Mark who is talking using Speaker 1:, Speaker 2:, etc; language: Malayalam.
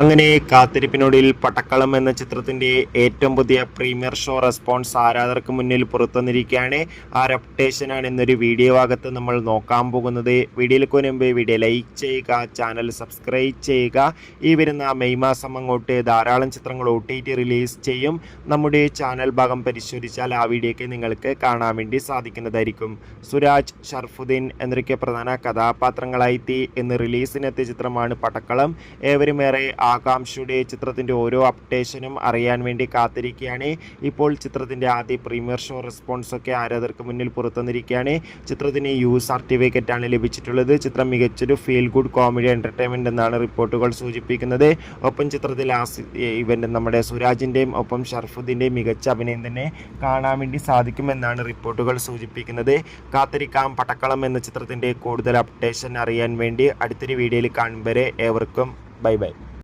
Speaker 1: അങ്ങനെ കാത്തിരിപ്പിനൊടുവിൽ പടക്കളം എന്ന ചിത്രത്തിന്റെ ഏറ്റവും പുതിയ പ്രീമിയർ ഷോ റെസ്പോൺസ് ആരാധകർക്ക് മുന്നിൽ പുറത്തുവന്നിരിക്കുകയാണ്. ആ അപ്ഡേഷനാണ് ഇന്നൊരു വീഡിയോ ഭാഗത്ത് നമ്മൾ നോക്കാൻ പോകുന്നത്. വീഡിയോയിലേക്ക് മുൻപ് വീഡിയോ ലൈക്ക് ചെയ്യുക, ചാനൽ സബ്സ്ക്രൈബ് ചെയ്യുക. ഈ വരുന്ന മെയ് മാസം അങ്ങോട്ട് ധാരാളം ചിത്രങ്ങൾ OTT റിലീസ് ചെയ്യും. നമ്മുടെ ചാനൽ ഭാഗം പരിശോധിച്ചാൽ ആ വീഡിയോയ്ക്ക് നിങ്ങൾക്ക് കാണാൻ വേണ്ടി സാധിക്കുന്നതായിരിക്കും. സുരാജ്, ഷർഫുദ്ദീൻ എന്നൊക്കെ പ്രധാന കഥാപാത്രങ്ങളായി ഇന്ന് റിലീസിനെത്തിയ ചിത്രമാണ് പടക്കളം. ഏവരുമേറെ ആകാംക്ഷയുടെ ചിത്രത്തിൻ്റെ ഓരോ അപ്ഡേഷനും അറിയാൻ വേണ്ടി കാത്തിരിക്കുകയാണ്. ഇപ്പോൾ ചിത്രത്തിൻ്റെ ആദ്യ പ്രീമിയർ ഷോ റെസ്പോൺസ് ഒക്കെ ആരാധകർക്ക് മുന്നിൽ പുറത്തുവന്നിരിക്കുകയാണ്. ചിത്രത്തിന് സർട്ടിഫിക്കറ്റ് ആണ് ലഭിച്ചിട്ടുള്ളത്. ചിത്രം മികച്ചൊരു ഫീൽ ഗുഡ് കോമഡി എൻ്റർടൈൻമെൻ്റ് എന്നാണ് റിപ്പോർട്ടുകൾ സൂചിപ്പിക്കുന്നത്. ഒപ്പം ചിത്രത്തിൽ ഇവൻ്റെ നമ്മുടെ സുരാജിൻ്റെയും ഒപ്പം ഷർഫുദ്ദീൻ്റെയും മികച്ച അഭിനയം തന്നെ കാണാൻ വേണ്ടി സാധിക്കുമെന്നാണ് റിപ്പോർട്ടുകൾ സൂചിപ്പിക്കുന്നത്. കാത്തിരിക്കാം പടക്കളം എന്ന ചിത്രത്തിൻ്റെ കൂടുതൽ അപ്ഡേഷൻ അറിയാൻ വേണ്ടി. അടുത്തൊരു വീഡിയോയിൽ കാണും വരെ ഏവർക്കും ബൈ ബൈ.